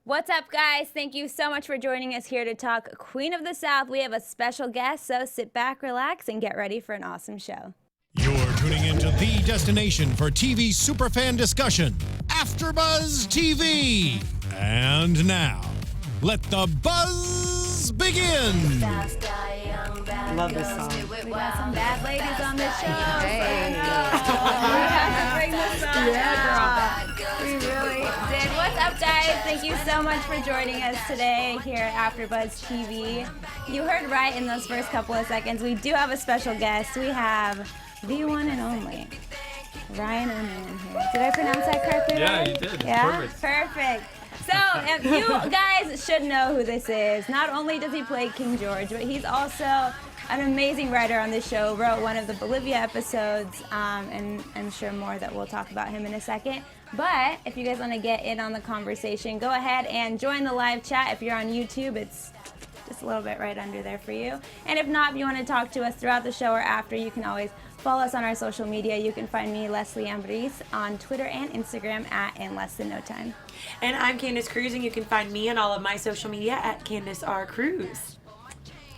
What's up, guys? Thank you so much for joining us here to talk Queen of the South. We have a special guest, so sit back, relax, and get ready for an awesome show. You're tuning into the destination for TV superfan discussion, AFTERBUZZ TV. And now, let the buzz begin. Love this song. We got some bad ladies on this show. Hey. We have to bring this up. Yeah, girl. We really did. What's up, guys? Thank you so much for joining us today here at AFTERBUZZ TV. You heard right in those first couple of seconds. We do have a special guest. We have the one and only Ryan Onan here. Did I pronounce that correctly? Yeah, Ryan? you did. Yeah? Perfect. So, if you guys should know who this is. Not only does he play King George, but he's also an amazing writer on this show. Wrote one of the Bolivia episodes, and I'm sure more that we'll talk about him in a second. But if you guys want to get in on the conversation, go ahead and join the live chat. If you're on YouTube, it's just a little bit right under there for you. And if not, if you want to talk to us throughout the show or after, you can always follow us on our social media. You can find me, Leslie Ambriz, on Twitter and Instagram at In Less Than No Time. And I'm Candice Cruz, and you can find me on all of my social media at Candice R. Cruz.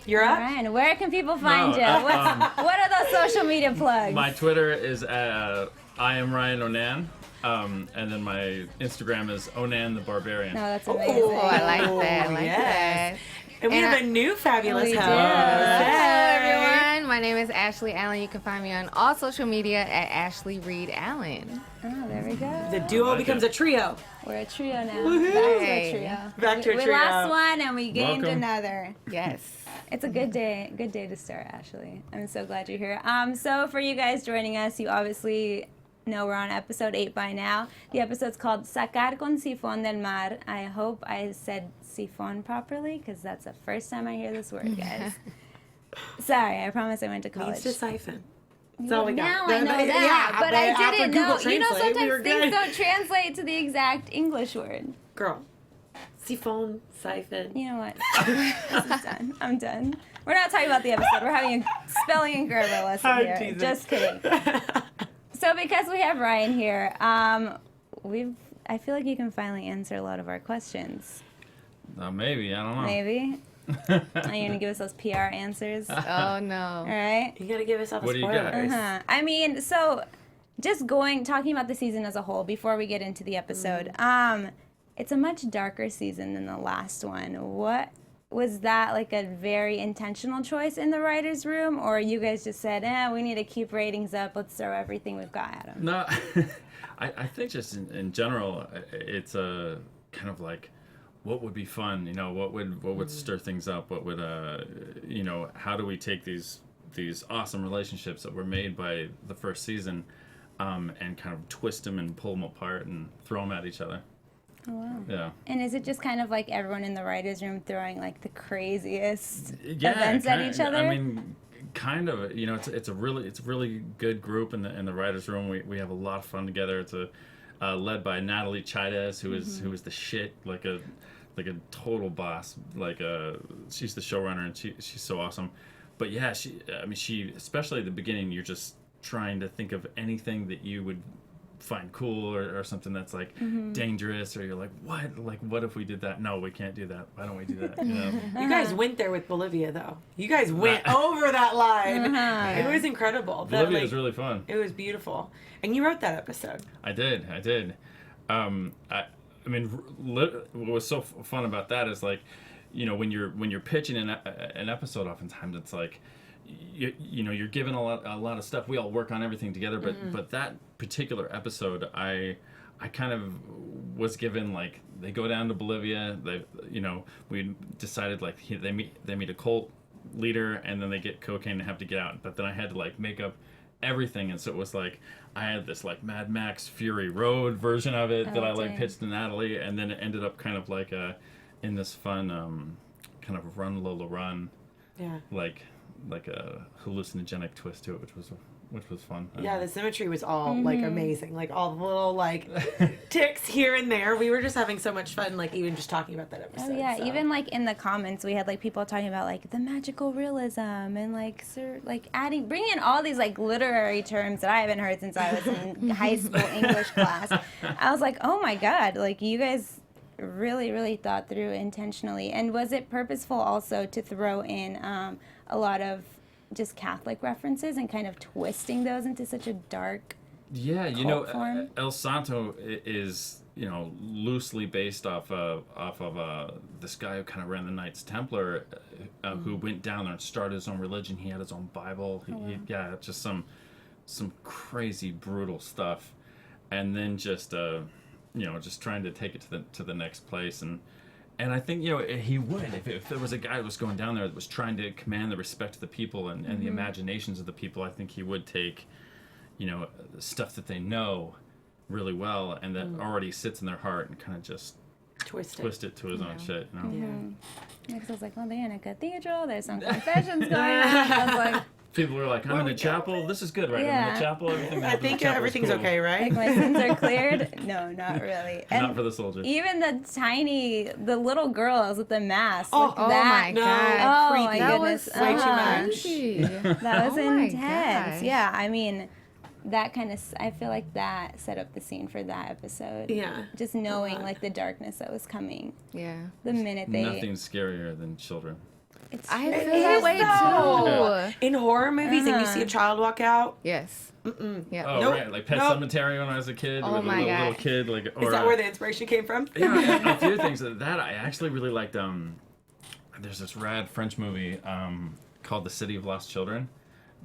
You're up? All right, and where can people find you? What are those social media plugs? My Twitter is I am Ryan Onan, and then my Instagram is Onan the Barbarian. No, that's amazing. Oh, I like that. I like that. And we have a new fabulous We host. do. Hello, everyone. My name is Ashley Allan. You can find me on all social media at Ashley Reed Allen. Oh, there we go. The duo becomes a trio. We're a trio now. Woohoo. Back to a Hey. trio. Back to a We trio. lost one and we gained Welcome. another. Yes. It's a good day to start, Ashley. I'm so glad you're here. So for you guys joining us, you obviously know we're on episode 8 by now. The episode's called Sacar con Sifón del Mar. I hope I said Sifón properly, because that's the first time I hear this word, guys. Sorry, I promise I went to college. Means to siphon. That's all we got. Now I know that, Yeah, but I after didn't Google know. You know, Translate, we were sometimes things good. don't translate to the exact English word. Girl. Siphon, siphon. You know what? This is done. I'm done. We're not talking about the episode. We're having a spelling and grammar lesson I'm here. teasing. Just kidding. So because we have Ryan here, I feel like you can finally answer a lot of our questions. Maybe, I don't know. Maybe. Are you gonna give us those PR answers? All Oh, no. right. You gotta give us all the What do you spoilers. got? I mean, so just talking about the season as a whole before we get into the episode. It's a much darker season than the last one. What was that, like a very intentional choice in the writers' room, or you guys just said, we need to keep ratings up. Let's throw everything we've got at them. No, I think just in general, it's a kind of like, what would be fun? You know, what would stir things up? What would you know? How do we take these awesome relationships that were made by the first season, and kind of twist them and pull them apart and throw them at each other? Oh, wow. Yeah. And is it just kind of like everyone in the writers' room throwing like the craziest Yeah, events at each other? I mean, kind of. You know, it's a really good group in the writers' room. We have a lot of fun together. It's led by Natalie Chaidez, who is the shit, like a total boss. She's the showrunner, and she's so awesome. But yeah, she especially at the beginning, you're just trying to think of anything that you would find cool or something that's like dangerous, or you're like, what if we did that? No, we can't do that. Why don't we do that? You know? You guys went there with Bolivia, though. You guys went over that line. It was incredible. Bolivia was really fun. It was beautiful. And you wrote that episode. I did. I mean, what was so fun about that is, like, you know, when you're pitching an episode, oftentimes it's like, you know, you're given a lot of stuff. We all work on everything together, but that particular episode, I kind of was given, like, they go down to Bolivia. We decided, like, they meet a cult leader, and then they get cocaine and have to get out. But then I had to, like, make up everything, and so it was like I had this, like, Mad Max Fury Road version of it that I, like, dang. pitched to Natalie, and then it ended up kind of like in this fun kind of Run Lola Run, Yeah. like a hallucinogenic twist to it, which was fun. Yeah, the symmetry was all like amazing. Like all the little like ticks here and there. We were just having so much fun, like even just talking about that episode. Oh yeah, so. even like in the comments, we had like people talking about like the magical realism and like bringing in all these like literary terms that I haven't heard since I was in high school English class. I was like, oh my god, like you guys really, really thought through intentionally. And was it purposeful also to throw in a lot of just Catholic references and kind of twisting those into such a dark Yeah, cult form? El Santo is, loosely based off of this guy who kind of ran the Knights Templar, who went down there and started his own religion. He had his own Bible. Just some crazy brutal stuff, and then just just trying to take it to the next place. And I think he would if there was a guy who was going down there that was trying to command the respect of the people and the imaginations of the people. I think he would take stuff that they know really well and that already sits in their heart and kind of just twist it to his own shit. Because I was like, well, they're in a cathedral. There's some confessions going on. I was like, people were like, I'm in the chapel. This is good, right? I'm in the chapel. Everything. I think everything's okay, right? Like my sins are cleared. No, not really. And not for the soldiers. Even the little girls with the masks. Oh, like oh that. my God. Oh Creepy. my That goodness. was way too much. That was Oh my intense. gosh. Yeah, I mean, that kind of, I feel like that set up the scene for that episode. Yeah. Just knowing like the darkness that was coming. Yeah. The minute they. Nothing's scarier than children. It's I true. feel that way though. too. In horror movies, and you see a child walk out. Yes. Yeah. Oh, Nope. right. Like Pet Nope. Cemetery when I was a kid. Oh with my a little God. kid. Like, or, Is that where the inspiration came from? yeah, a few things. That I actually really liked. There's this rad French movie called The City of Lost Children.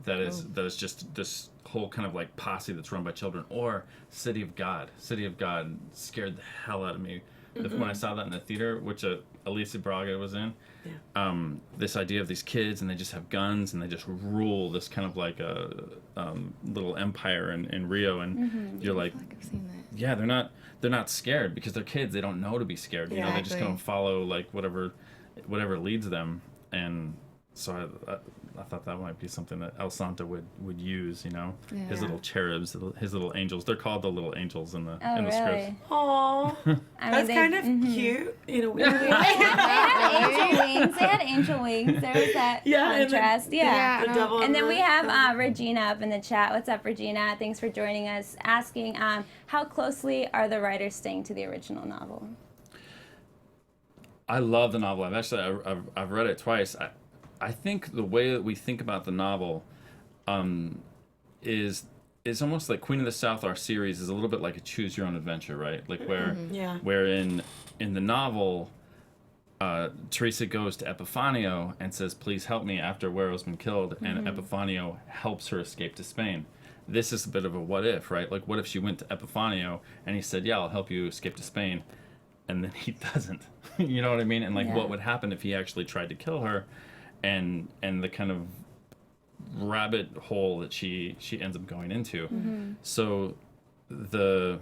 That is just this whole kind of like posse that's run by children. Or City of God. City of God scared the hell out of me when I saw that in the theater, which Alicia Braga was in. Yeah. This idea of these kids and they just have guns and they just rule this kind of like a little empire in Rio, and you're like, I've seen that. yeah, they're not scared because they're kids. They don't know to be scared. They just Exactly. kind of follow like whatever leads them. And so I thought that might be something that El Santo would use. His Yeah. little cherubs, his little angels. They're called the little angels in the Oh, in the script. really? Aww. I mean, That's kind of cute in a weird way. They had angel wings. They had angel wings. There was that Yeah, and contrast. Yeah. The double And then we the- have Regina up in the chat. What's up, Regina? Thanks for joining us. Asking, how closely are the writers staying to the original novel? I love the novel. I've read it twice. I think the way that we think about the novel is almost like Queen of the South, our series, is a little bit like a choose your own adventure, right? Like where in the novel, Teresa goes to Epifanio and says, please help me after Guero's been killed, and Epifanio helps her escape to Spain. This is a bit of a what if, right? Like, what if she went to Epifanio and he said, yeah, I'll help you escape to Spain, and then he doesn't. You know what I mean? And like, what would happen if he actually tried to kill her? And the kind of rabbit hole that she ends up going into. So the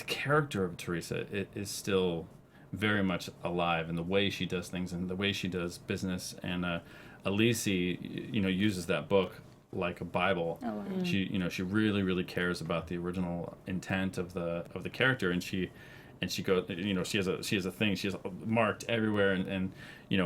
character of Teresa is still very much alive, and the way she does things and the way she does business. And Alice, uses that book like a Bible. Oh, wow. She really, really cares about the original intent of the character, and she goes, she has a thing, she has marked everywhere, and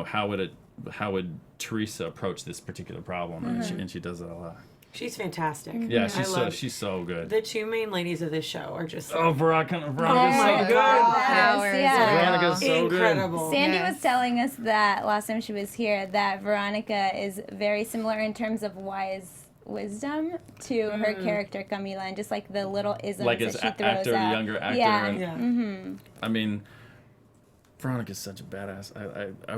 how would Teresa approach this particular problem, and she does it a lot. She's fantastic. Yeah, I she's so good. The two main ladies of this show are just Veronica's my so good. God. Powers. Yeah. Veronica's so good. incredible. Sandy Yes. was telling us that last time she was here that Veronica is very similar in terms of wise wisdom to her character Camila, and just like the little isms Like that as she throws actor, out. younger actor. Yeah. And, Yeah. I mean, Veronica's such a badass. I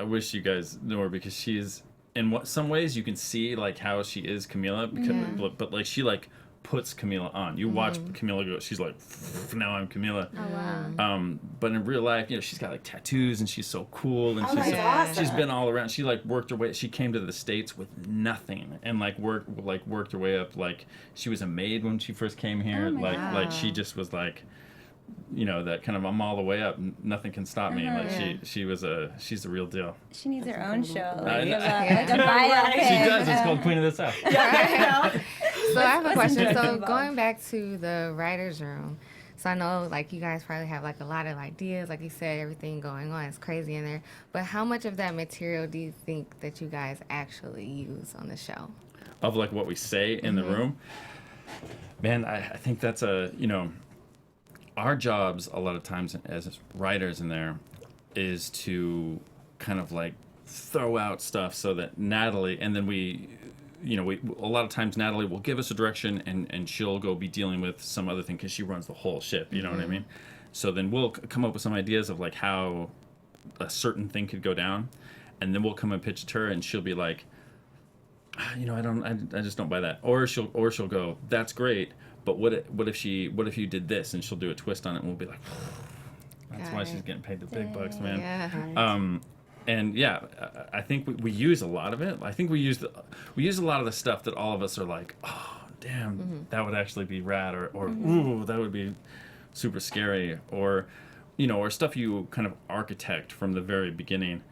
wish you guys knew her, because she's, in some ways you can see like how she is Camila, because but like she like puts Camila on. You watch Camila go, she's like, now I'm Camila. Oh, wow. But in real life, she's got like tattoos and she's so cool, and that's awesome. she's been all around. She like worked her way. She came to the States with nothing and like worked her way up. Like she was a maid when she first came here. Like she just was like, that kind of, I'm all the way up. Nothing can stop me. Like she's the real deal. She needs her own show, I like, know. like a biopic. She does. It's called Queen of the South. So I have a question. So involved? going back to the writer's room, so I know like you guys probably have like a lot of ideas, like you said, everything going on. It's crazy in there. But how much of that material do you think that you guys actually use on the show? Of like what we say in the room, man, I think that's our jobs a lot of times as writers in there is to kind of like throw out stuff so that Natalie, and then we a lot of times Natalie will give us a direction and she'll go be dealing with some other thing because she runs the whole ship, you know what I mean? So then we'll come up with some ideas of like how a certain thing could go down, and then we'll come and pitch it to her, and she'll be like, I just don't buy that. Or she'll go, that's great, but what if you did this, and she'll do a twist on it, and we'll be like, that's why she's getting paid the big bucks, man. Yeah. And yeah, I think we use a lot of it. I think we use a lot of the stuff that all of us are like, oh damn, that would actually be rad, or ooh, that would be super scary, or or stuff you kind of architect from the very beginning.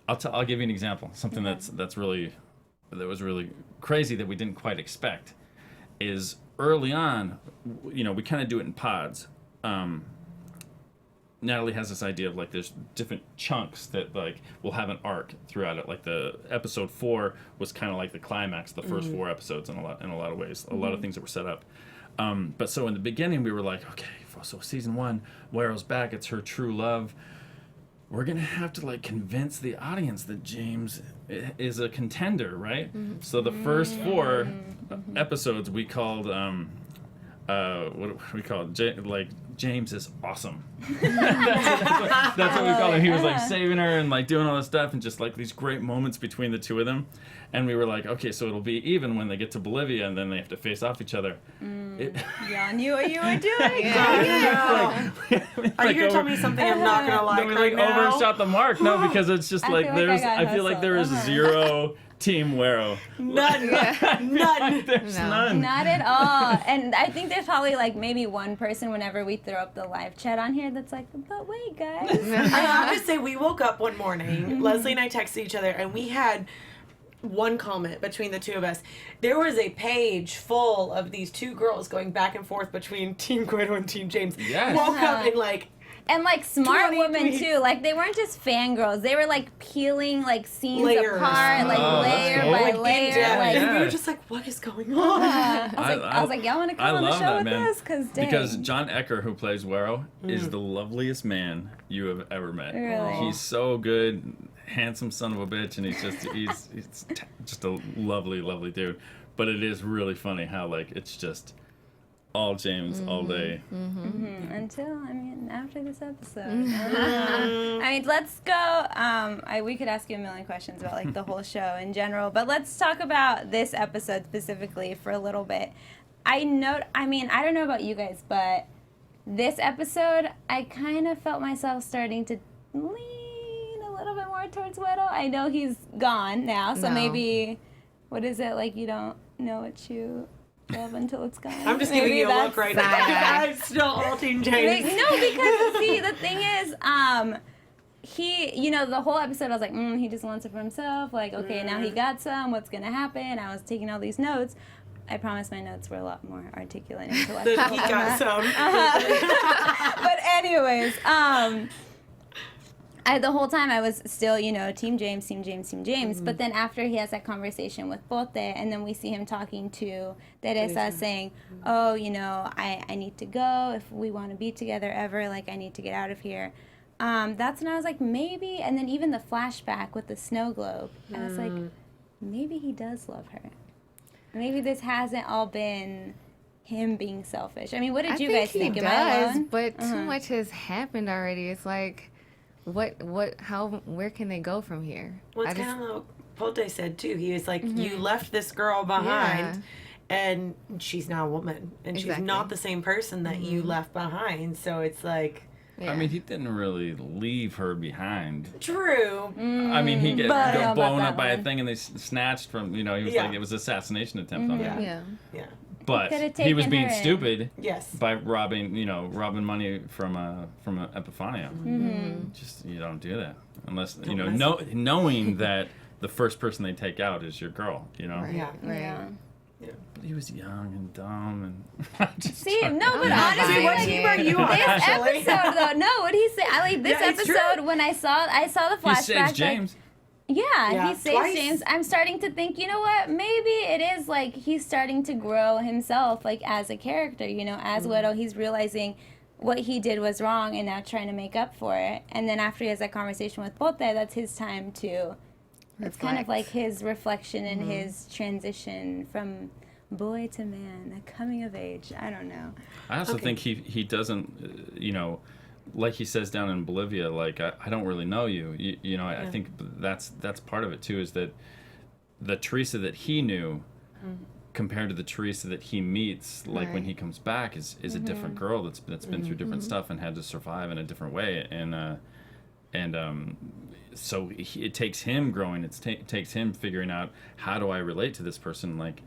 I'll give you an example. Something that was really crazy that we didn't quite expect is early on, we kind of do it in pods. Natalie has this idea of like there's different chunks that like will have an arc throughout it. Like the episode 4 was kind of like the climax, the first 4 episodes in a lot of ways, a lot of things that were set up. But so in the beginning we were like, okay, so season 1, Wero's back, it's her true love. We're gonna have to like convince the audience that James is a contender, right? So the first 4 episodes we called what do we call it? James is awesome. that's what we called him. He was like saving her and like doing all this stuff, and just like these great moments between the two of them. And we were like, okay, so it'll be even when they get to Bolivia and then they have to face off each other. Y'all knew what you were doing. Are you gonna tell me something I'm not gonna like we right now? overshot the mark. No, because it's just like I feel like there is zero Team Wero. None. There's none. Not at all. And I think there's probably like maybe one person whenever we throw up the live chat on here that's like, but wait, guys. I have to say, we woke up one morning, Leslie and I texted each other, and we had one comment between the two of us. There was a page full of these two girls going back and forth between Team Guido and Team James. Yes. Woke up and like... And like smart 23. women too. Like they weren't just fangirls. They were like peeling like scenes Layers. apart, like layer cool. by Like, layer. in-depth. Like, And we were just like, what is going on? I was like, y'all want to come on the show with us? Because John Ecker, who plays Wero, is the loveliest man you have ever met. Really? He's so good, handsome son of a bitch, and he's just a lovely, lovely dude. But it is really funny how like it's just all James all day. Until, after this episode. Let's go. We could ask you a million questions about like the whole show in general, but let's talk about this episode specifically for a little bit. I don't know about you guys, but this episode, I kind of felt myself starting to lean a little bit more towards Weddle. I know he's gone now, so maybe, what is it, like you don't know what you love until it's gone? I'm just giving you a look right now. I'm still all Team James. No, because see, the thing is, he, the whole episode, I was like, he just wants it for himself. Like, okay, now he got some. What's gonna happen? I was taking all these notes. I promise my notes were a lot more articulate and intellectual. He got some. But anyways, the whole time I was still, Team James. But then after he has that conversation with Bote, and then we see him talking to Teresa saying, oh, I need to go. If we want to be together ever, like, I need to get out of here. That's when I was like, maybe. And then even the flashback with the snow globe. I was like, maybe he does love her. Maybe this hasn't all been him being selfish. What did you guys think? He does, but too much has happened already. It's like, where can they go from here? Well, it's kind of what Pote said too. He was like, you left this girl behind, and she's now a woman, and she's not the same person that you left behind. So it's like, he didn't really leave her behind. True. He got blown up by a one. thing, and they snatched from. He was like, it was an assassination attempt on him. Yeah. But he was being stupid. Yes. By robbing money from Epifanio. Just you don't do that unless knowing that the first person they take out is your girl. Right. But he was young and dumb and. But honestly, what team are you on? This Actually? episode though, no, what he said, this episode when I saw the flashback. He saves James. Yeah, he saves twice. James. I'm starting to think, you know what? Maybe it is like he's starting to grow himself, like as a character. As Widow, he's realizing what he did was wrong and now trying to make up for it. And then after he has that conversation with Bote, that's his time to, it's kind of like his reflection and his transition from boy to man, a coming of age. I don't know. I also think he doesn't, like he says down in Bolivia, like, I don't really know you. I think that's part of it too, is that the Teresa that he knew compared to the Teresa that he meets, like when he comes back, is a different girl that's been through different stuff and had to survive in a different way. So it takes him growing. It takes him figuring out, how do I relate to this person? Like,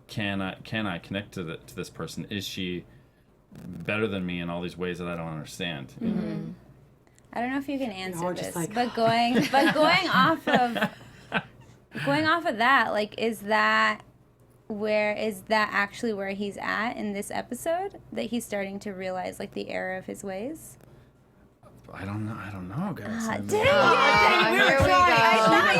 can I connect to this person? Is she better than me in all these ways that I don't understand? I don't know if you can answer this, like, but going off of that, like, is that actually where he's at in this episode, that he's starting to realize, like, the error of his ways? I don't know, guys. Dang it! Here we go. I thought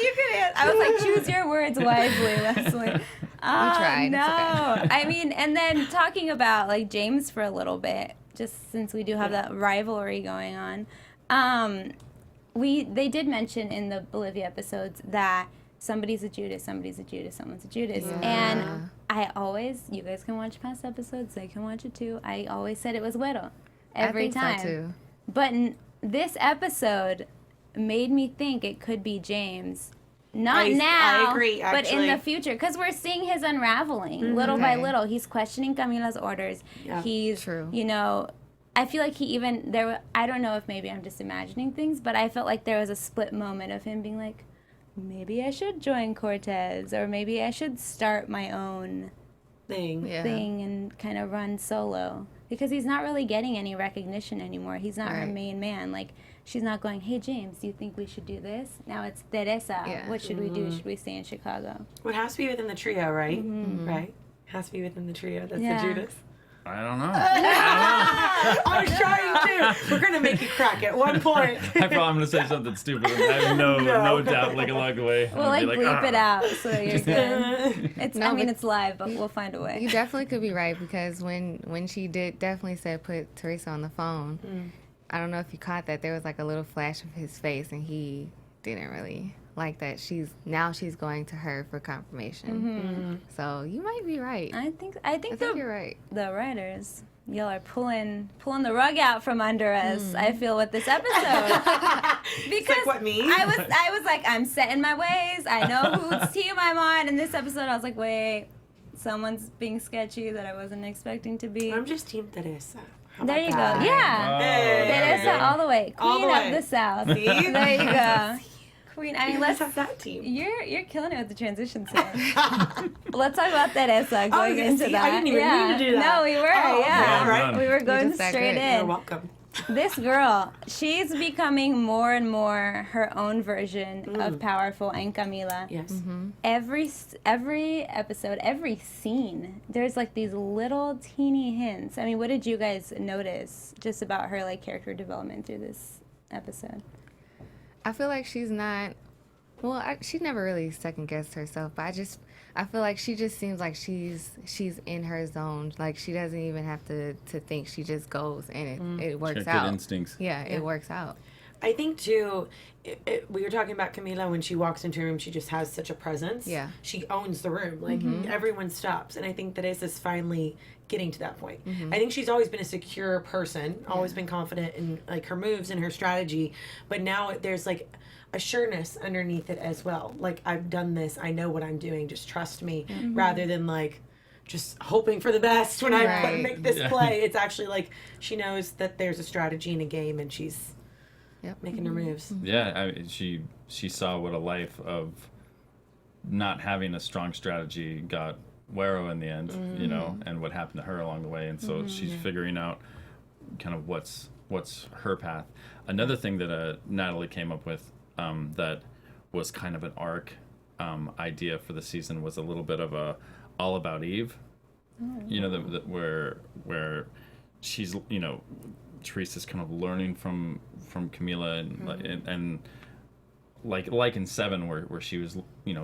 you could answer. I was like, choose your words wisely, Leslie. tried. No. It's okay. I mean, and then talking about, like, James for a little bit, just since we do have that rivalry going on. They did mention in the Bolivia episodes that somebody's a Judas, someone's a Judas. Yeah. And I always, you guys can watch past episodes, they can watch it too. I always said it was Widow. Every time. So too. But this episode made me think it could be James. Not now, I agree, but in actually. the future, because we're seeing his unraveling little by little. He's questioning Camila's orders. Yeah. He's, True. I feel like he even I don't know if maybe I'm just imagining things, but I felt like there was a split moment of him being like, maybe I should join Cortez, or maybe I should start my own thing. Yeah. thing and kind of run solo, because he's not really getting any recognition anymore. He's not her Right. main man. Like, she's not going, hey James, do you think we should do this? Now it's Teresa. Yeah. What should we do? Should we stay in Chicago? Well, it has to be within the trio, right? Right? Has to be within the trio. That's Yeah. the Judas. I don't know. I was trying to. We're gonna make you crack at one point. I probably am gonna say something stupid. I have no doubt, like, along the way. We'll I'll like be bleep it out so that you're good. No, I mean, but it's live, but we'll find a way. You definitely could be right, because when she definitely said put Teresa on the phone, I don't know if you caught that, there was like a little flash of his face, and he didn't really like that. She's going to her for confirmation. So you might be right. I think you're right. the writers, y'all are pulling the rug out from under us. I feel, with this episode, because like, what, me? I was like, I'm set in my ways. I know whose team I'm on. In this episode, I was like, wait, someone's being sketchy that I wasn't expecting to be. I'm just Team Teresa. How There about you go. that? Yeah. Hey. Teresa all the way. All Queen the of way. the South. See? There you go. Queen. I mean, Let's let's. have that team. You're killing it with the transitions here. Let's talk about Teresa going into see, that. I didn't even mean to do that. No, we were. Oh, yeah. all right. We were going just that straight good. in. You're welcome. This girl, she's becoming more and more her own version of powerful and Camila. Yes. Every episode, every scene, there's like these little teeny hints. I mean, what did you guys notice just about her, like, character development through this episode? I feel like she's not. Well, she never really second guessed herself, but I feel like she just seems like she's in her zone. Like, she doesn't even have to think. She just goes, and it works Good out. instincts. Yeah, it works out. I think too, we were talking about Camila, when she walks into a room, she just has such a presence. Yeah. She owns the room. Like, everyone stops. And I think that is finally getting to that point. I think she's always been a secure person, always been confident in, like, her moves and her strategy. But now there's, like, a sureness underneath it as well. Like, I've done this. I know what I'm doing. Just trust me. Rather than, like, just hoping for the best when I Right. make this play. It's actually, like, she knows that there's a strategy in a game, and she's making her moves. Yeah, she saw what a life of not having a strong strategy got Wero in the end, and what happened to her along the way, and so she's figuring out kind of what's her path. Another thing that Natalie came up with that was kind of an arc idea for the season was a little bit of a All About Eve, where she's Teresa's kind of learning from Camila, and like in Seven, where she was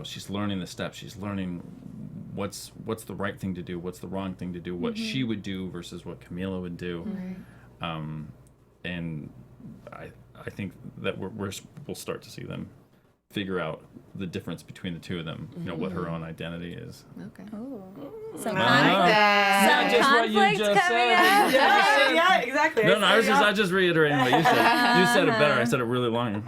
she's learning the steps, she's learning what's the right thing to do, what's the wrong thing to do, what she would do versus what Camila would do. And I think that we'll start to see them figure out the difference between the two of them, you know, what her own identity is. Okay. Some that. Some Just what you conflict just coming said. up. Yeah, exactly. No, I just reiterating what you said. You said it better. I said it really long.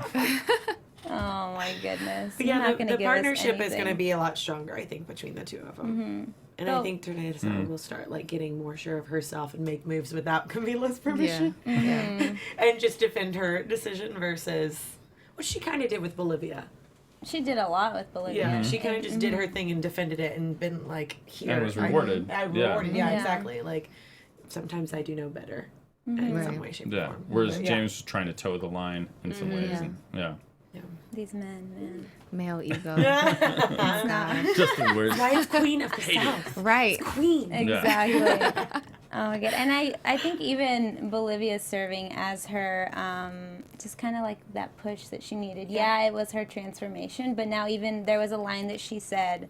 Oh my goodness. But You're yeah, not gonna the give us partnership is anything. going to be a lot stronger, I think, between the two of them. And I think Teresa will start like getting more sure of herself and make moves without Camila's permission. And just defend her decision versus what she kind of did with Bolivia. She did a lot with Bolivia. Yeah, she kind of just did her thing and defended it and been like, here. And was rewarded. Yeah, exactly. Like, sometimes I do know better in some way, shape, or Yeah. form. Whereas But, James was trying to toe the line in some ways. Yeah. And, yeah. These men, man. Male ego. Just the words. Why is Queen of the South? Right. Queen. Exactly. Oh my god. And I think even Bolivia's serving as her just kind of like that push that she needed. Yeah, it was her transformation, but now even there was a line that she said,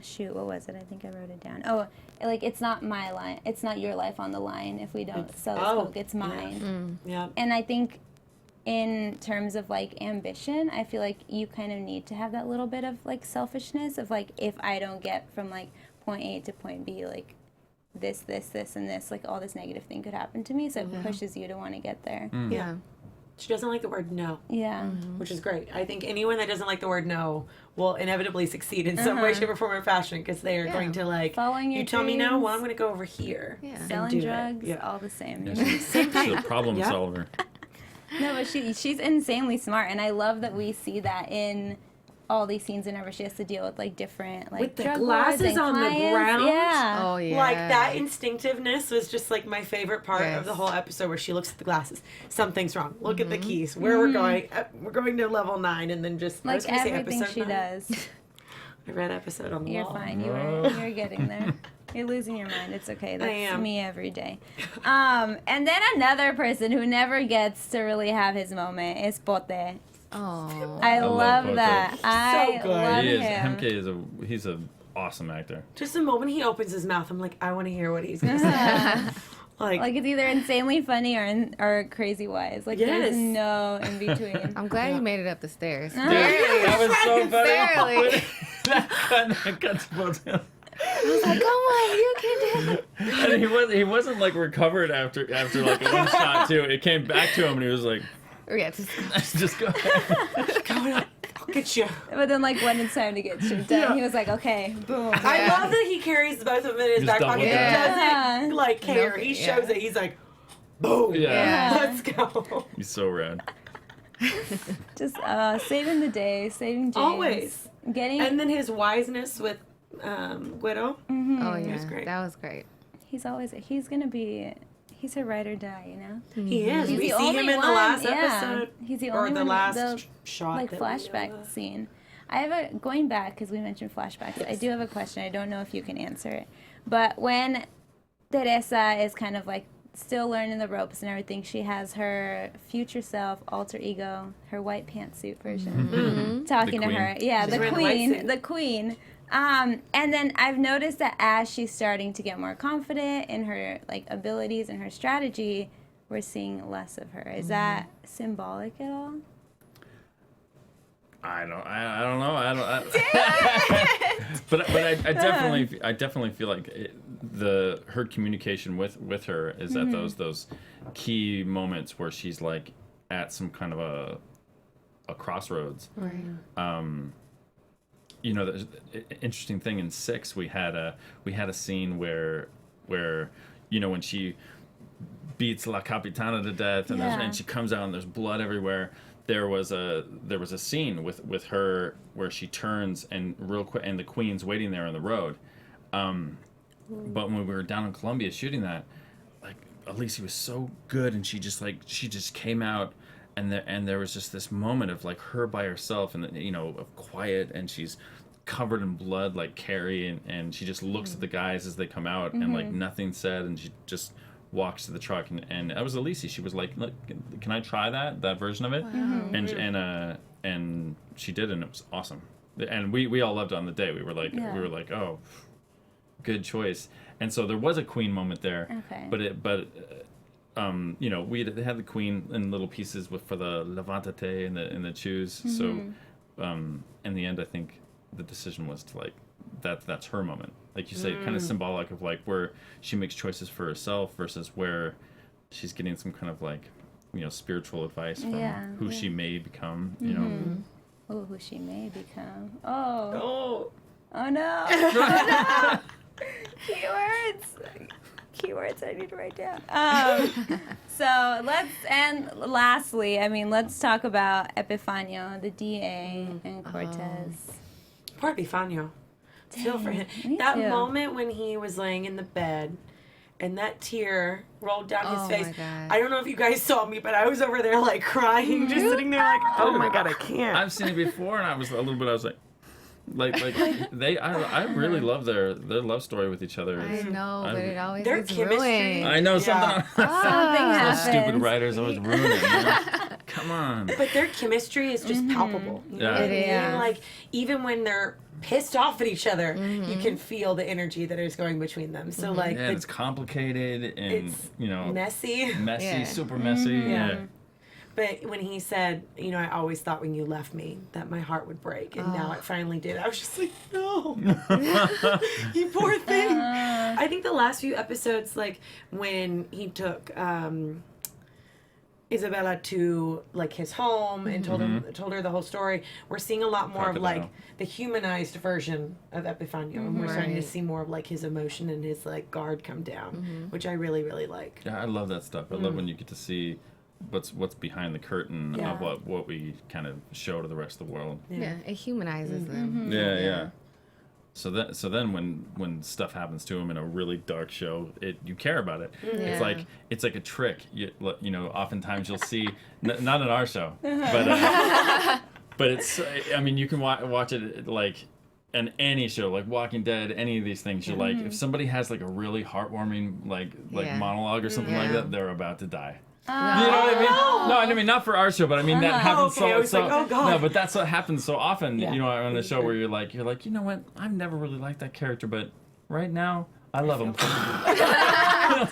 shoot, what was it? I think I wrote it down. Oh, like, it's not my line. It's not your life on the line. If we don't sell this book, it's mine. Yeah. And I think in terms of like ambition, I feel like you kind of need to have that little bit of like selfishness of like, if I don't get from like point A to point B, like this, and this, like all this negative thing could happen to me. So it pushes you to want to get there. Yeah. She doesn't like the word no. Yeah. Which is great. I think anyone that doesn't like the word no will inevitably succeed in some way, shape, or form or fashion because they are going to like, Following your you tell me no, dreams. well, I'm going to go over here. Yeah. and Selling do it. drugs, Yeah. all the same. She's a problem Yeah. solver. No, but she's insanely smart, and I love that we see that in all these scenes whenever she has to deal with like different like With the drug glasses lords and on the clients. ground? Yeah. Oh, yeah. Like that instinctiveness was just like my favorite part of the Yes. whole episode where she looks at the glasses. Something's wrong. Look at the keys. Where we're going. We're going to level 9 and then just I was Like gonna say everything episode she 9. does. I read episode on the You're wall. fine. You're getting there. You're losing your mind. It's okay. That's am. me every day. And then another person who never gets to really have his moment is Pote. Oh. I love love Pote. that. I good. love He is. him. Hemke he's an awesome actor. Just the moment he opens his mouth, I'm like, I want to hear what he's going to say. Like it's either insanely funny or crazy wise. Like Yes. there's no in between. I'm glad you made it up the stairs. That was so funny. Barely. that cuts both him. I was like, come on, you can do it. And he wasn't like recovered after like one shot too. It came back to him and he was like, Yeah, just go ahead. I'll get you. But then like when it's time to get shit done, he was like, okay, boom. I love that he carries both of them in his Just back double pocket. He down. doesn't like care. Nope. He Yeah. shows it. He's like, boom. Yeah. Let's go. He's so rad. Just saving the day, saving James. Always. Getting And then his wiseness with Guido. Oh, yeah. was great. That was great. he's a ride or die, you know? He is. He's We the see only him in the one, last yeah. episode. He's the or only the one last shot. like that we flashback know of. scene. I have going back because we mentioned flashbacks. I do have a question. I don't know if you can answer it, but when Teresa is kind of like still learning the ropes and everything, she has her future self, alter ego, her white pantsuit version, talking The to her. queen. Yeah, She's the wearing the white queen, suit. the queen. And then I've noticed that as she's starting to get more confident in her like abilities and her strategy, we're seeing less of her. Is that symbolic at all? I don't know. But I definitely feel like her communication with her is at those key moments where she's like at some kind of a crossroads. Right. You know, there's an interesting thing in 6 we had a scene where you know when she beats La Capitana to death and, Yeah. and she comes out and there's blood everywhere. There was a scene with her where she turns and real quick and the queen's waiting there on the road. But when we were down in Colombia shooting that, like Alicia was so good and she just came out and there was just this moment of like her by herself and you know of quiet and she's covered in blood like Carrie and she just looks at the guys as they come out and like nothing said and she just walks to the truck and that was Alicia. She was like, look, can I try that version of it? And she did and it was awesome. and we all loved it on the day. We were like, oh, good choice. And so there was a queen moment there. Okay. You know, they had the queen in little pieces for the levantate and the choose. So, in the end, I think the decision was to like that's her moment. Like you say, kind of symbolic of like where she makes choices for herself versus where she's getting some kind of like, you know, spiritual advice from who she may become. You know. Oh, who she may become. Oh. Oh. Oh no. Oh no. Keywords I need to write down. So lastly, I mean, let's talk about Epifanio, the DA, and Cortez. Poor Epifanio. Feel for him. That moment when he was laying in the bed and that tear rolled down his face. My God. I don't know if you guys saw me, but I was over there like crying, just sitting there like, oh my God, I can't. I've seen it before, and I was I really love their love story with each other. I know, but it always their is chemistry. ruined. I know Something Those happens. stupid writers always ruin it. Man. Come on. But their chemistry is just palpable. You know Yeah. what I It mean? is. Like, even when they're pissed off at each other, you can feel the energy that is going between them. So, like, Yeah, it's complicated and it's you know messy. messy, Yeah. super messy. Yeah. But when he said, you know, I always thought when you left me that my heart would break, and now it finally did. I was just like, no, you poor thing. I think the last few episodes, like when he took Isabella to like his home and told her the whole story, we're seeing a lot more of like Crocodile. the humanized version of Epifanio, and we're starting to Right. see more of like his emotion and his like guard come down, which I really, really like. Yeah, I love that stuff. I love when you get to see what's behind the curtain Yeah. of what we kind of show to the rest of the world. Yeah, it humanizes them. Yeah. So then when stuff happens to him in a really dark show, you care about it. Yeah. It's like a trick. You know, oftentimes you'll see not in our show, but it's. I mean, you can watch it like in any show, like Walking Dead, any of these things. You're like, if somebody has like a really heartwarming like Yeah. monologue or something like Yeah. that, they're about to die. You know what I mean? No, I mean not for our show, but I mean that happens Okay, I was like, oh, God. No, but that's what happens so often. Yeah. You know, on the show where you're like, you know what? I've never really liked that character, but right now I love him.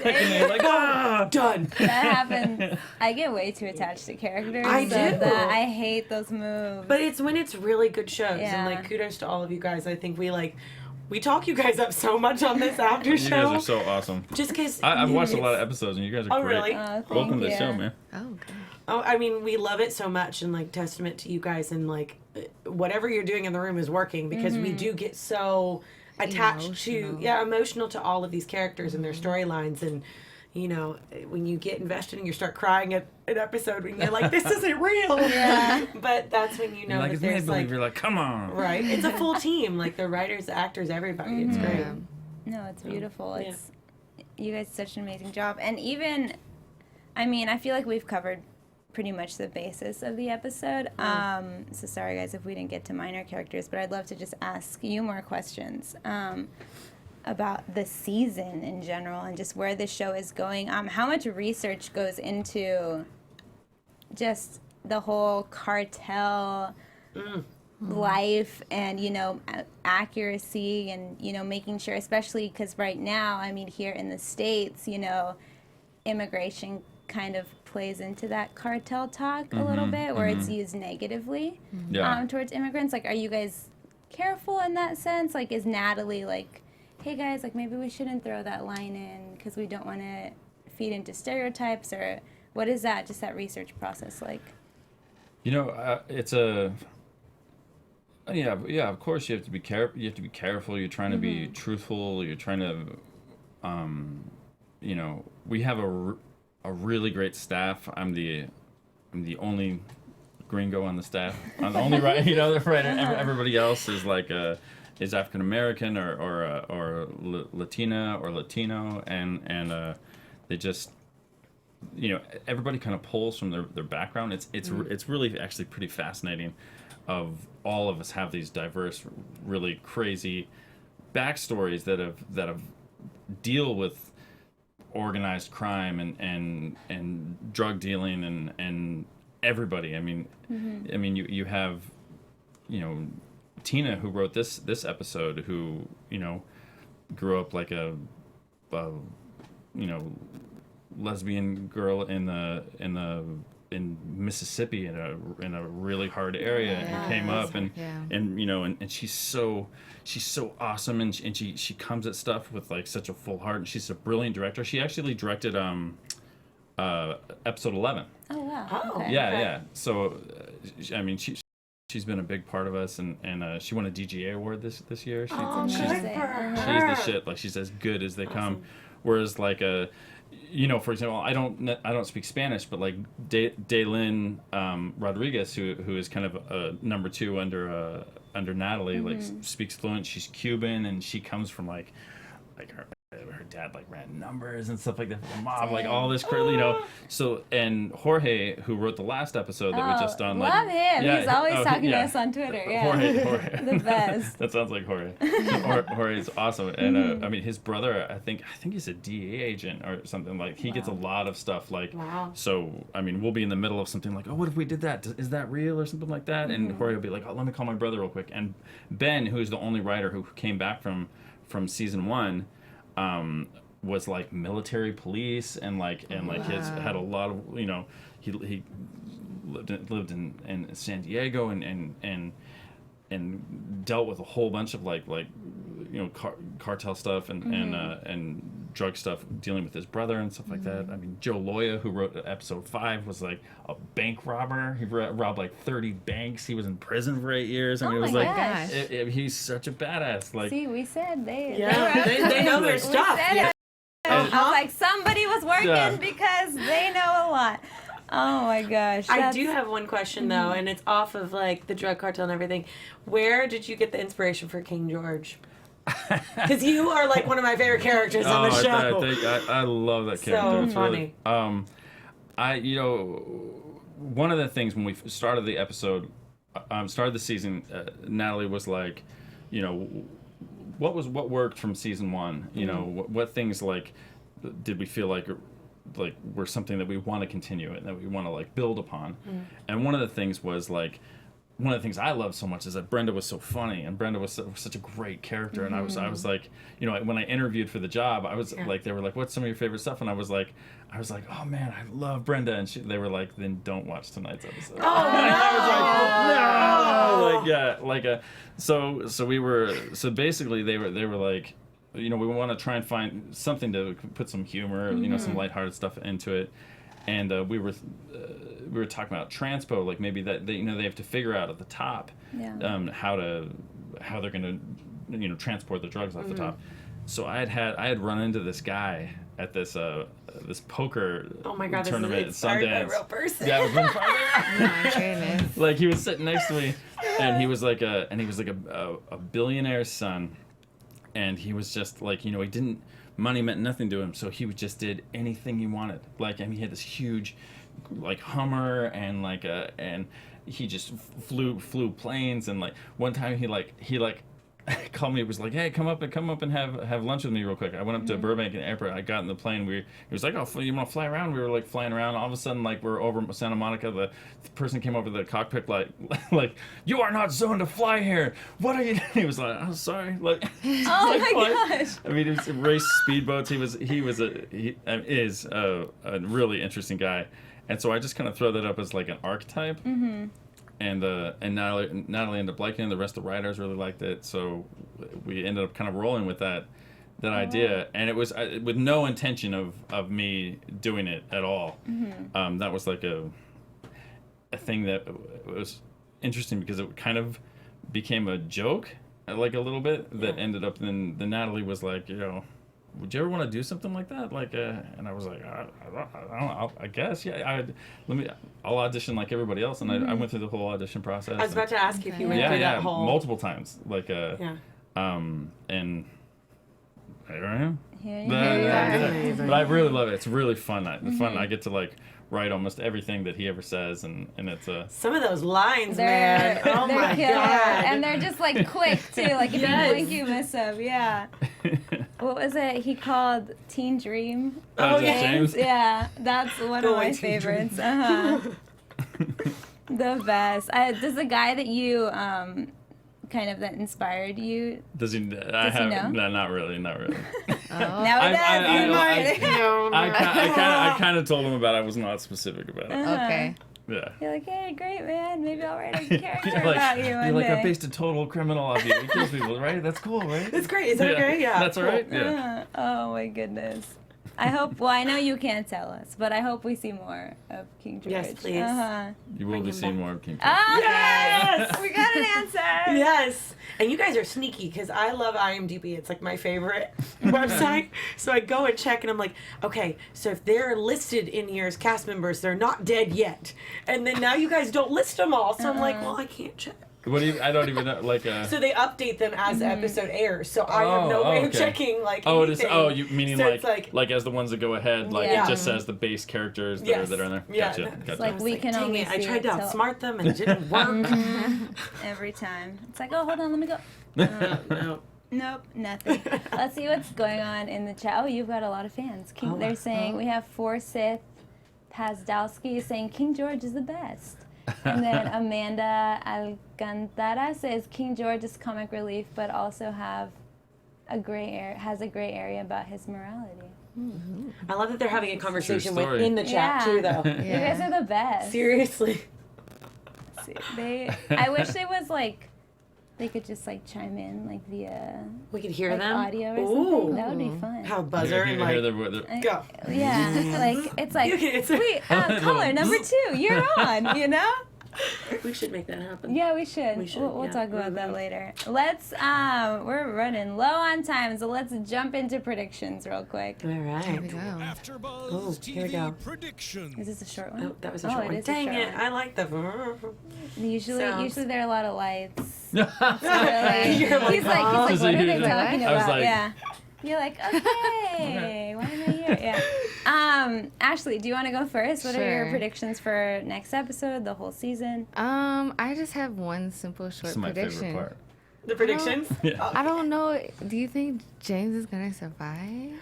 And you're like, ah! Done. That happens. I get way too attached to characters. I so do. that I hate those moves. But it's when it's really good shows, Yeah. and like kudos to all of you guys. I think we talk you guys up so much on this after You show. guys are so awesome. Just because I've watched a lot of episodes, and you guys are Oh, great. really? Welcome to the you. show, man. Oh, good. Oh, I mean, we love it so much, and like testament to you guys, and like whatever you're doing in the room is working because we do get so attached emotional to all of these characters and their storylines, and you know, when you get invested and you start crying at an episode when you're like, this isn't real. Yeah. But that's when you know Like that it's made there's believe. like You're like, come on. right. It's a full team, like the writers, the actors, everybody. It's great. Yeah. No, it's beautiful. yeah. It's you guys did such an amazing job, and even, I mean, I feel like we've covered pretty much the basis of the episode. So sorry guys if we didn't get to minor characters, but I'd love to just ask you more questions about the season in general and just where the show is going. How much research goes into just the whole cartel life and, you know, accuracy and, you know, making sure, especially because right now, I mean, here in the States, you know, immigration kind of plays into that cartel talk a little bit where it's used negatively towards immigrants. Like, are you guys careful in that sense? Like, is Natalie like, hey guys, like maybe we shouldn't throw that line in because we don't want to feed into stereotypes, or what is that, just that research process like? You know, it's a yeah. Of course, you have to be careful. You have to be careful. You're trying to be truthful. You're trying to, you know, we have a really great staff. I'm the only gringo on the staff. I'm the only writer. You know, the writer. Everybody else is like is African American or Latina or Latino, and they just, you know, everybody kind of pulls from their background. It's really actually pretty fascinating. Of all of us have these diverse, really crazy backstories that have deal with organized crime and drug dealing and everybody. I mean, you have, you know, Tina, who wrote this episode, who grew up like a lesbian girl in Mississippi in a really hard area, and came up and she's so awesome, and she comes at stuff with like such a full heart, and she's a brilliant director. She actually directed episode 11. Oh wow. Oh. Okay. Yeah. So I mean, she's been a big part of us, and she won a DGA award this year. Good for She's her. the shit. Like, she's as good as they come. Whereas like for example, I don't speak Spanish, but like Daylin Rodriguez, who is kind of number 2 under Natalie, like speaks fluent. She's Cuban, and she comes from like her dad like ran numbers and stuff like that for the mob, like all this crazy, So, and Jorge, who wrote the last episode that we just done, like, love him. yeah, He's always talking to us on Twitter. Yeah. Jorge. The best. That sounds like Jorge. Jorge is awesome, and I mean, his brother, I think he's a DEA agent or something. Like, he gets a lot of stuff. Like, so I mean, we'll be in the middle of something like, oh, what if we did that? Is that real or something like that? And Jorge will be like, oh, let me call my brother real quick. And Ben, who is the only writer who came back from season 1. Was like military police, and he's had a lot of, he lived in San Diego, and dealt with a whole bunch of cartel stuff and drug stuff, dealing with his brother and stuff like that. I mean, Joe Loya, who wrote episode 5, was like a bank robber. He robbed like 30 banks. He was in prison for 8 years. I mean, Oh it was my like gosh. he's such a badass. Like, See, we said they know their we stuff. said it. I was like, somebody was working Yeah. because they know a lot. Oh my gosh. I do have one question though, and it's off of like the drug cartel and everything. Where did you get the inspiration for King George? Because you are like one of my favorite characters on the show. I love that character. So It's funny. Really, one of the things when we started the episode, started the season, Natalie was like, what worked from season 1? What things like did we feel like were something that we want to continue and that we want to like build upon? And one of the things was like, one of the things I loved so much is that Brenda was so funny, and Brenda was such a great character. And I was like, when I interviewed for the job, I was like, they were like, what's some of your favorite stuff? And I was like, oh man, I love Brenda. And they were like, then don't watch tonight's episode. Oh, and I was like, no! Like, yeah, so basically they were like, we want to try and find something to put some humor, some lighthearted stuff into it. And we were talking about transpo, like maybe that they have to figure out at the top how they're going to transport the drugs off the top. So I had run into this guy at this poker tournament at Sundance. Real person. Yeah, it was really fun. My goodness. Like, he was sitting next to me, and he was like a billionaire's son, and he was just like, he didn't. Money meant nothing to him, so he just did anything he wanted. Like, he had this huge, like, Hummer, and and he just flew planes. And like one time he called me. Was like, hey, come up and have lunch with me real quick. I went up to Burbank and airport. I got in the plane. He was like, oh, you want to fly around? We were like flying around. All of a sudden, like, we're over Santa Monica. The person came over the cockpit like you are not zoned to fly here. What are you doing? He was like, oh, sorry. Like, Oh my gosh. I mean, he was race speedboats. He is a really interesting guy, and so I just kind of throw that up as like an archetype. And Natalie ended up liking it. The rest of the writers really liked it, so we ended up kind of rolling with that idea. And it was with no intention of me doing it at all. That was like a thing that was interesting because it kind of became a joke, like a little bit. That ended up then Natalie was like, would you ever want to do something like that? Like, and I was like, I don't know, I guess, yeah. I'll audition like everybody else, and I went through the whole audition process. I was about to ask you if you went through that whole multiple times, like, and here I am. But I really love it. It's really fun. I get to like write almost everything that he ever says, and it's some of those lines, man. Oh they're my killer. god! And they're just like quick too. Like if you blink, you miss them. Yeah. What was it? He called Teen Dream. Oh yeah, James. Yeah, that's one of my favorites. The best. Does the guy that you kind kind of that inspired you? Does he? he No, know? not really. Not really. Now he does. I kind of told him about it. I was not specific about it. Okay. Yeah. You're like, hey, great, man. Maybe I'll write a character You're like, about you you're one like, day. I based a total criminal off you. He kills people, right? That's cool, right? It's great. Is that okay? Yeah. That's all right. Yeah. Oh, my goodness. I hope, well, I know you can't tell us, but I hope we see more of King George. Yes, please. You will be seeing more of King George. Oh, Yes! we got an answer. Yes. And you guys are sneaky because I love IMDb. It's like my favorite website. So I go and check and I'm like, okay, so if they're listed in here as cast members, they're not dead yet. And then now you guys don't list them all. So I'm like, well, I can't check. What do you? I don't even know. Like. So they update them as the episode airs. So I have no way of checking like Oh, it anything. is. Oh, you meaning So like, it's like as the ones that go ahead, like Yeah. it just says the base characters that, Yes. that are in there. Yeah. Gotcha. It's Gotcha. like I was we can dang only it, I see tried to it till- outsmart them and it didn't work. Every time. It's like, oh, hold on, let me go. No. Nope, nothing. Let's see what's going on in the chat. Oh, you've got a lot of fans. They're saying, we have Forsyth Pazdowski saying King George is the best. And then Amanda Alcantara says King George is comic relief, but also has a gray area about his morality. I love that they're having a conversation story. within the chat too, though. You guys are the best. Seriously. I wish it was like they could just like chime in like via We could hear like them. audio or Ooh. something. That would be fun. Have a buzzer and Hear like the- go. Yeah, like it's like It's a- wait, caller number 2, you're on. You know? We should make that happen. Yeah, we should. We should, We'll yeah. talk about that later. Let's we're running low on time, so let's jump into predictions real quick. All Here we right. go. AfterBuzz here we go. TV predictions. Is this a short one? Oh, that was a short it one. is a Dang short it! one. I like the. Usually Sounds. there are a lot of lights. You're like, He's like, "Oh." what are they Like, talking I was about? like- Yeah. You're like, okay, why am I here? Yeah. Ashley, do you want to go first? What are your Sure. predictions for next episode, the whole season? I just have one simple short This is my prediction. favorite part. The predictions. Yeah. I don't know. Do you think James is gonna survive?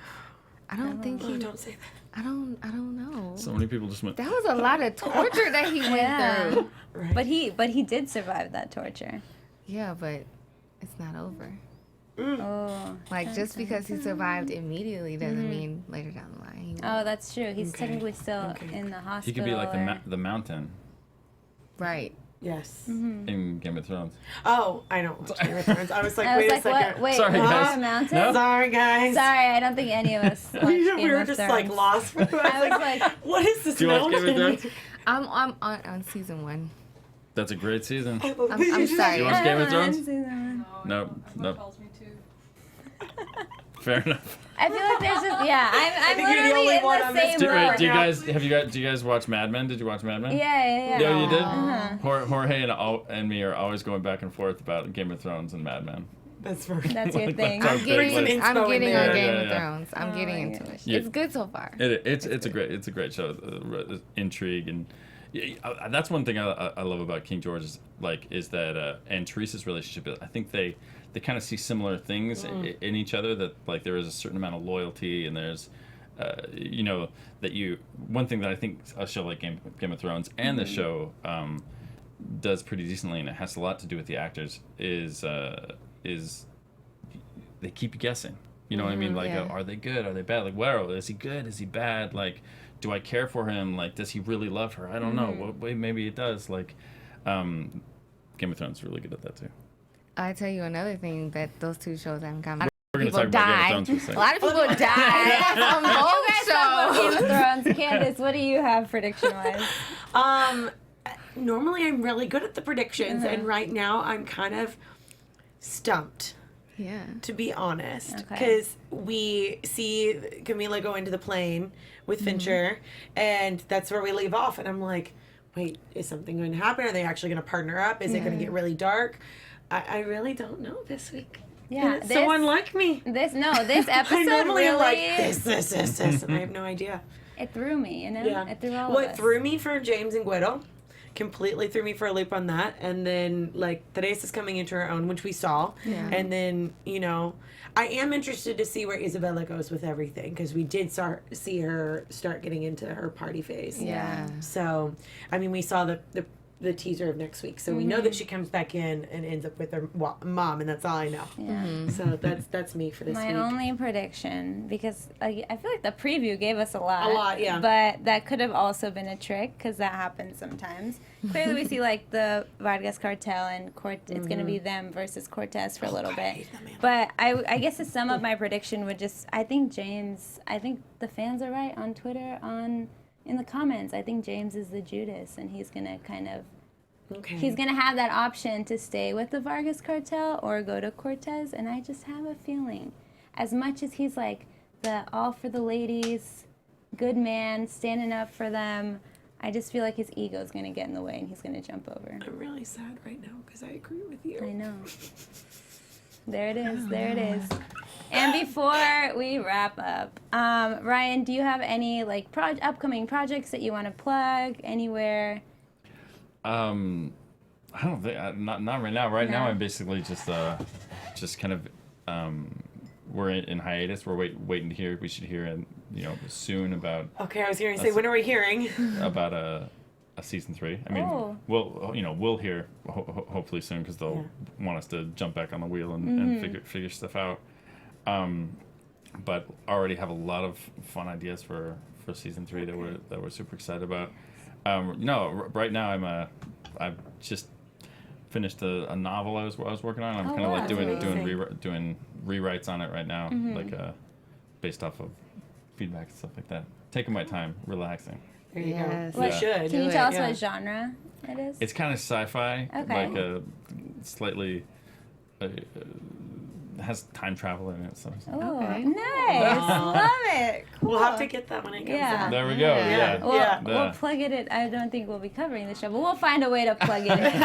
I don't think Oh, he. don't say that. I don't know. So many people just went. That was a lot of torture that he went Yeah. through. Right. But he did survive that torture. Yeah, but it's not over. Oh. Like just because he survived immediately doesn't mean later down the line. He won't. Oh, that's true. He's Okay. technically still Okay. in the hospital. He could be like the or- the mountain Right. Yes. in Game of Thrones. Oh, I know. Game of Thrones. I was like, I was wait like, a second. what? Wait, Sorry, what? guys. A mountain? No? Sorry, guys. Sorry, I don't think any of us watched We Game were of just Thrones. like lost. I was like, what is this Do you watch Game of mountain? Thrones? I'm on season 1. That's a great season. I'm sorry. You watch Game of Thrones? Season Nope. Nope. Tells me to. Fair enough. I feel like there's just I'm think you're the literally only in one the on this same Do, team. room. wait, do you guys watch Mad Men? Did you watch Mad Men? Yeah. Yeah, you did. Uh-huh. Jorge and me are always going back and forth about Game of Thrones and Mad Men. That's for That's your Like, thing. that's I'm big, getting, like- inspo I'm getting in on there. Game Yeah, of yeah. Thrones. I'm Oh getting my into it. gosh. Yeah. It's good so far. It's a great show. Intrigue and that's one thing I love about King George is that and Teresa's relationship. I think they kind of see similar things in each other. That like there is a certain amount of loyalty and there's one thing that I think a show like Game of Thrones and the show does pretty decently, and it has a lot to do with the actors is they keep you guessing. You know what I mean? Like, Yeah. are they good? Are they bad? Like, where is he good? Is he bad? Like, do I care for him? Like, does he really love her? I don't know. Well, maybe it does. Like, Game of Thrones is really good at that too. I tell you another thing that those two shows have in common. We're gonna People talk about die. Game of Thrones for a A second. lot of people die on both Game shows. of Thrones. Candice, what do you have prediction-wise? Normally I'm really good at the predictions, and right now I'm kind of stumped, Yeah. to be honest, Okay. because we see Camila go into the plane with Fincher, and that's where we leave off, and I'm like, wait, is something going to happen? Are they actually going to partner up? Is it going to get really dark? I really don't know this week. Yeah, And it's so unlike me. This episode I normally am really like this, and I have no idea. it threw me, you know? Yeah. It threw all What of us. threw me for James and Guido completely threw me for a loop on that. And then, like, Teresa's coming into her own, which we saw. Yeah. And then, I am interested to see where Isabella goes with everything, because we did see her start getting into her party phase. Yeah. So, I mean, we saw the the teaser of next week. So we know that she comes back in and ends up with her mom, and that's all I know. Yeah. So that's me for this week. My only prediction, because I feel like the preview gave us a lot. A lot, yeah. But that could have also been a trick, because that happens sometimes. Clearly we see like the Vargas cartel and it's going to be them versus Cortez for a little bit. But I guess to sum up my prediction would just, I think the fans are right on Twitter, in the comments. I think James is the Judas, and he's going to kind of, he's going to have that option to stay with the Vargas cartel or go to Cortez. And I just have a feeling, as much as he's like the all for the ladies, good man, standing up for them, I just feel like his ego is going to get in the way and he's going to jump over. I'm really sad right now because I agree with you. I know. There it is. There it is. And before we wrap up, Ryan, do you have any like upcoming projects that you want to plug anywhere? I don't think not right now. Right now, I'm basically just kind of we're in hiatus. We're waiting to hear. We should hear soon about. Okay, I was hearing you say, when are we hearing about a season 3? I mean, we'll hear hopefully soon, because they'll want us to jump back on the wheel and figure stuff out. But already have a lot of fun ideas for season 3 that we're super excited about. No, right now I've just finished a novel I was working on. I'm kind of like doing rewrites on it right now, like based off of feedback and stuff like that. Taking my time, relaxing. There you go. What, You should. Can you tell us what genre it is? It's kind of sci-fi, like slightly. Has time travel in it. So. Oh, nice. Love it. Cool. We'll have to get that when it comes out. There we go. Yeah. We'll plug it in. I don't think we'll be covering the show, but we'll find a way to plug it in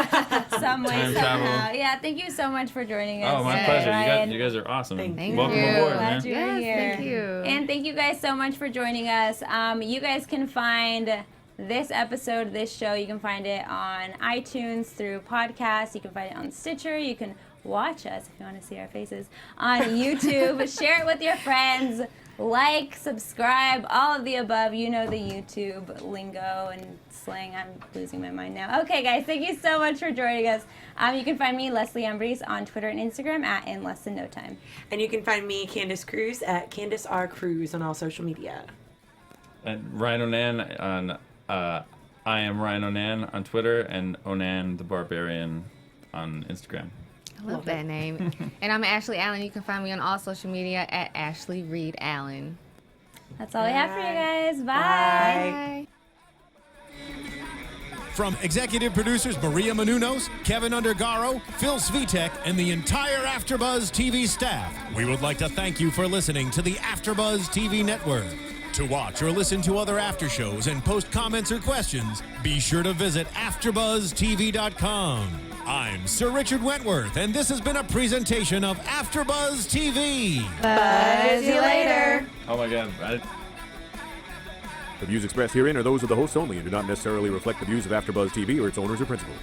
some way, Time somehow. travel. Yeah, thank you so much for joining us. Oh, my pleasure. Ryan. You guys are awesome. Thank Welcome you. aboard, Glad man. you're here. Thank you. And thank you guys so much for joining us. You guys can find this episode, this show, you can find it on iTunes through podcasts. You can find it on Stitcher. You can watch us if you want to see our faces on YouTube. Share it with your friends. Like, subscribe, all of the above. You know the YouTube lingo and slang. I'm losing my mind now. Okay, guys, thank you so much for joining us. You can find me, Leslie Ambriz, on Twitter and Instagram at In Less Than No Time. And you can find me, Candice Cruz, at Candice R. Cruz on all social media. And Ryan Onan on I am Ryan Onan on Twitter, and Onan the Barbarian on Instagram. I love that name. And I'm Ashley Allen. You can find me on all social media at Ashley Reed Allen. That's all we have for you guys. Bye. From executive producers Maria Menounos, Kevin Undergaro, Phil Svitek, and the entire AfterBuzz TV staff, we would like to thank you for listening to the AfterBuzz TV network. To watch or listen to other after shows and post comments or questions, be sure to visit AfterBuzzTV.com. I'm Sir Richard Wentworth, and this has been a presentation of AfterBuzz TV. Buzz you later. Oh my God. The views expressed herein are those of the hosts only and do not necessarily reflect the views of AfterBuzz TV or its owners or principals.